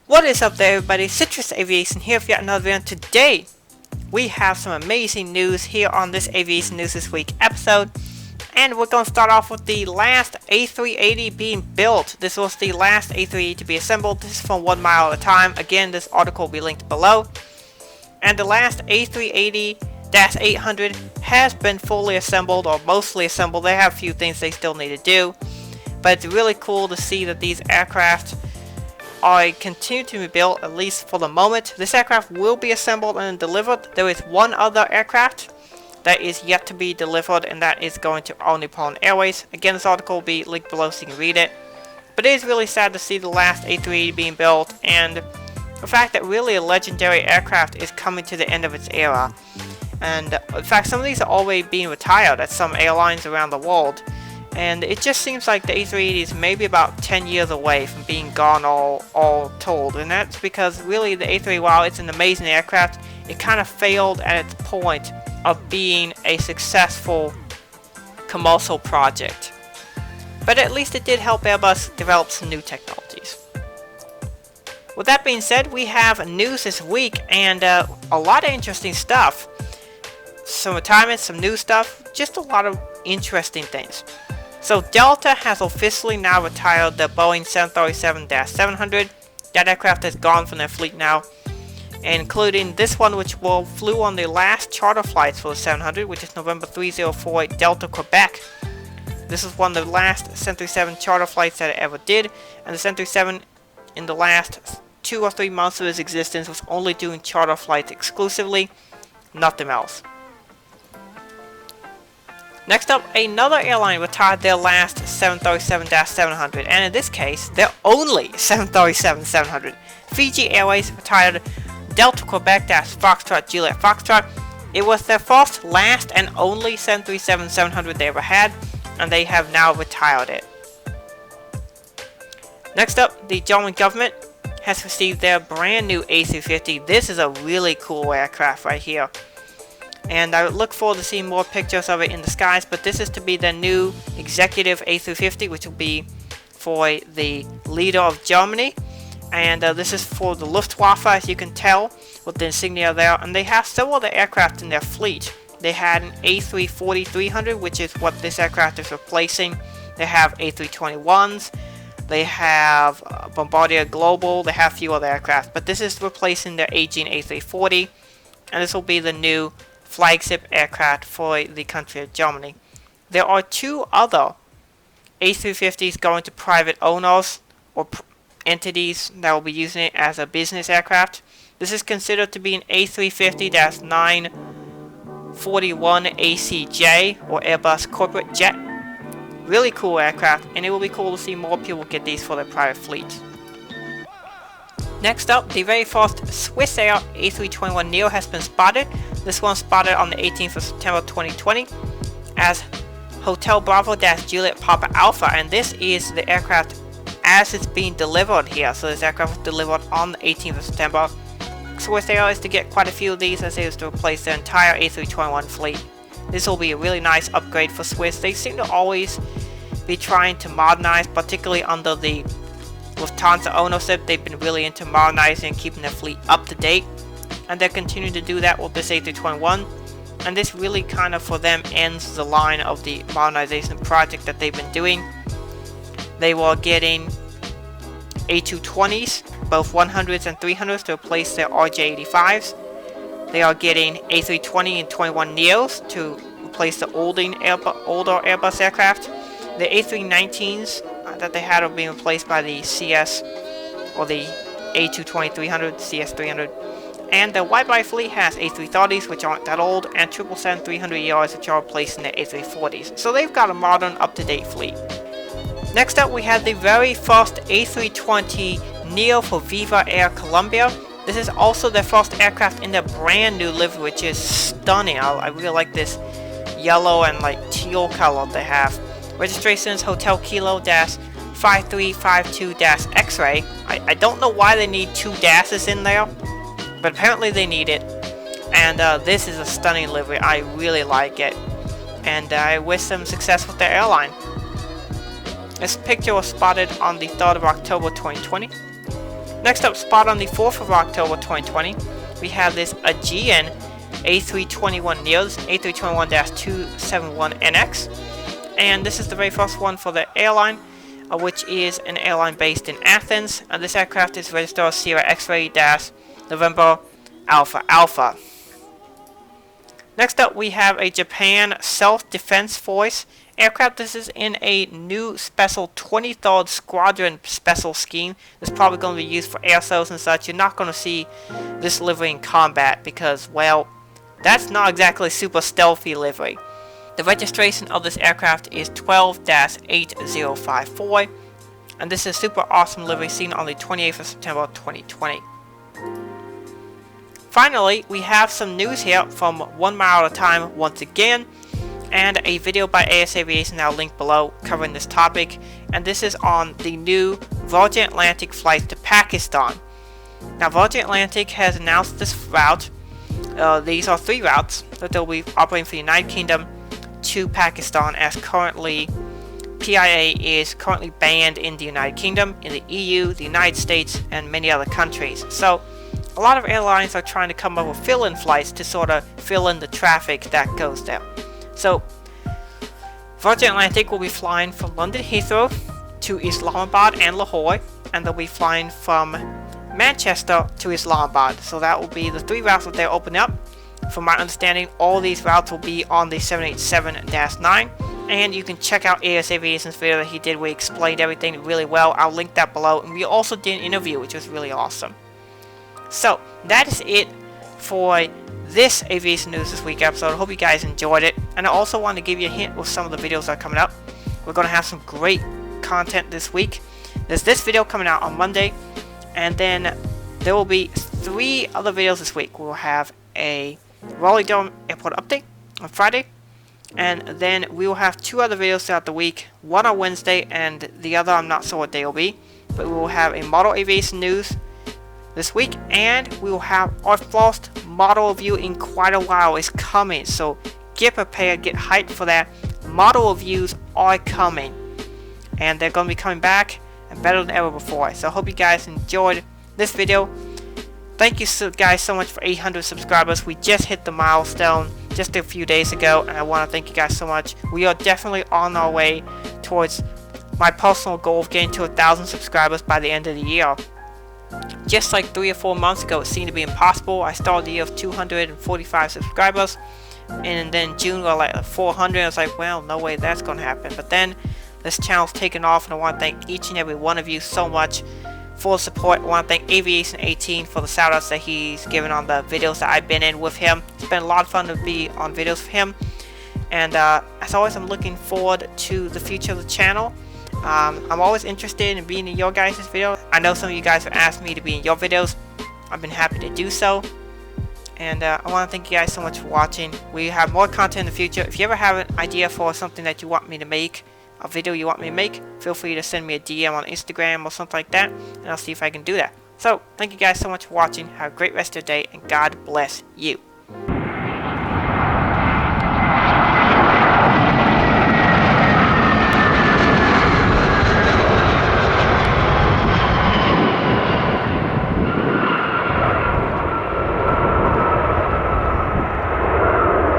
What is up there, everybody? Citrus Aviation here for yet another video. Today we have some amazing news here on this Aviation News This Week episode, and we're going to start off with the last A380 being built. This was the last A380 to be assembled. This is from 1 mile at a time. Again, this article will be linked below. And the last A380-800 has been fully assembled, or mostly assembled. They have a few things they still need to do, but it's really cool to see that these aircraft are continuing to be built, at least for the moment. This aircraft will be assembled and delivered. There is one other aircraft that is yet to be delivered, and that is going to All Nippon Airways. Again, this article will be linked below so you can read it. But it is really sad to see the last A380 being built, and the fact that really a legendary aircraft is coming to the end of its era. And in fact, some of these are already being retired at some airlines around the world. And it just seems like the A380 is maybe about 10 years away from being gone all told. And that's because really the A380, while it's an amazing aircraft, it kind of failed at its point of being a successful commercial project. But at least it did help Airbus develop some new technologies. With that being said, we have news this week and a lot of interesting stuff. Some retirements, some new stuff, just a lot of interesting things. So Delta has officially now retired the Boeing 737-700. That aircraft is gone from their fleet now, including this one, which flew on the last charter flights for the 700, which is November 304 Delta Quebec. This is one of the last 737 charter flights that it ever did, and the 737 in the last 2 or 3 months of its existence was only doing charter flights exclusively, nothing else. Next up, another airline retired their last 737-700, and in this case, their only 737-700. Fiji Airways retired Delta Quebec-Foxtrot Juliet Foxtrot. It was their first, last, and only 737-700 they ever had, and they have now retired it. Next up, the German government has received their brand new A350. This is a really cool aircraft right here. And I look forward to seeing more pictures of it in the skies, but this is to be the new executive A350, which will be for the leader of Germany. And this is for the Luftwaffe, as you can tell, with the insignia there. And they have several other aircraft in their fleet. They had an A340-300, which is what this aircraft is replacing. They have A321s. They have Bombardier Global. They have a few other aircraft, but this is replacing their aging A340. And this will be the new flagship aircraft for the country of Germany. There are 2 other A350s going to private owners or entities that will be using it as a business aircraft. This is considered to be an A350-941 ACJ or Airbus Corporate Jet. Really cool aircraft, and it will be cool to see more people get these for their private fleet. Next up, the very first Swissair A321neo has been spotted. This one spotted on the 18th of September 2020 as Hotel Bravo-Juliet Papa Alpha, and this is the aircraft as it's being delivered here. So this aircraft was delivered on the 18th of September. Swissair is to get quite a few of these as it is to replace their entire A321 fleet. This will be a really nice upgrade for Swiss. They seem to always be trying to modernize, particularly under the Lufthansa ownership. They've been really into modernizing and keeping their fleet up to date, and they're continuing to do that with this A321, and this really kind of for them ends the line of the modernization project that they've been doing. They were getting A220s, both 100s and 300s, to replace their RJ85s. They are getting A320 and 21 neos to replace the older Airbus aircraft. The A319s that they had are being replaced by the CS or the A220-300, CS300. And the wide-body fleet has A330s, which aren't that old, and 777-300ERs, which are replacing the A340s. So they've got a modern, up-to-date fleet. Next up, we have the very first A320neo for Viva Air Colombia. This is also their first aircraft in their brand new livery, which is stunning. I really like this yellow and like teal color they have. Registration is Hotel Kilo-5352-X-Ray. I don't know why they need 2 dashes in there, but apparently they need it. And this is a stunning livery. I really like it, and I wish them success with their airline. This picture was spotted on the 3rd of October 2020. Next up, spot on the 4th of October 2020, we have this Aegean A321neos, A321-271NX, and this is the very first one for the airline, which is an airline based in Athens, and this aircraft is registered Sierra X-ray-November Alpha Alpha. Next up, we have a Japan Self-Defense Force aircraft. This is in a new special 23rd Squadron special scheme. This is probably going to be used for air shows and such. You're not going to see this livery in combat because, well, that's not exactly super stealthy livery. The registration of this aircraft is 12-8054, and this is super awesome livery seen on the 28th of September 2020. Finally, we have some news here from 1 Mile at a Time once again, and a video by AS Aviation now linked below covering this topic, and this is on the new Virgin Atlantic flights to Pakistan. Now, Virgin Atlantic has announced this route. These are 3 routes that they'll be operating for the United Kingdom to Pakistan, as currently PIA is currently banned in the United Kingdom, in the EU, the United States, and many other countries. So a lot of airlines are trying to come up with fill-in flights to sort of fill in the traffic that goes there. So Virgin Atlantic will be flying from London Heathrow to Islamabad and Lahore, and they'll be flying from Manchester to Islamabad. So that will be the 3 routes that they're opening up. From my understanding, all these routes will be on the 787-9, and you can check out AS Aviation's video that he did where he explained everything really well. I'll link that below, and we also did an interview, which was really awesome. So that is it for this Aviation News This Week episode. I hope you guys enjoyed it, and I also want to give you a hint with some of the videos that are coming up. We're going to have some great content this week. There's this video coming out on Monday, and then there will be 3 other videos this week. We'll have a Raleigh-Durham Airport update on Friday, and then we will have 2 other videos throughout the week, one on Wednesday and the other I'm not sure what day will be, but we will have a model aviation news this week, and we will have our first model review in quite a while is coming, so get prepared, get hyped for that. Model reviews are coming, and they're going to be coming back and better than ever before. So I hope you guys enjoyed this video. Thank you guys so much for 800 subscribers. We just hit the milestone just a few days ago, and I want to thank you guys so much. We are definitely on our way towards my personal goal of getting to 1,000 subscribers by the end of the year. Just like 3 or 4 months ago, it seemed to be impossible. I started the year with 245 subscribers, and then June we were like 400. I was like, well, no way that's going to happen. But then this channel's taken off, and I want to thank each and every one of you so much for the support. I want to thank Aviation 18 for the shoutouts that he's given on the videos that I've been in with him. It's been a lot of fun to be on videos with him, and as always, I'm looking forward to the future of the channel. I'm always interested in being in your guys' video. I know some of you guys have asked me to be in your videos. I've been happy to do so. And I want to thank you guys so much for watching. We have more content in the future. If you ever have an idea for something that you want me to make, a video you want me to make, feel free to send me a DM on Instagram or something like that, and I'll see if I can do that. So, thank you guys so much for watching. Have a great rest of your day, and God bless you.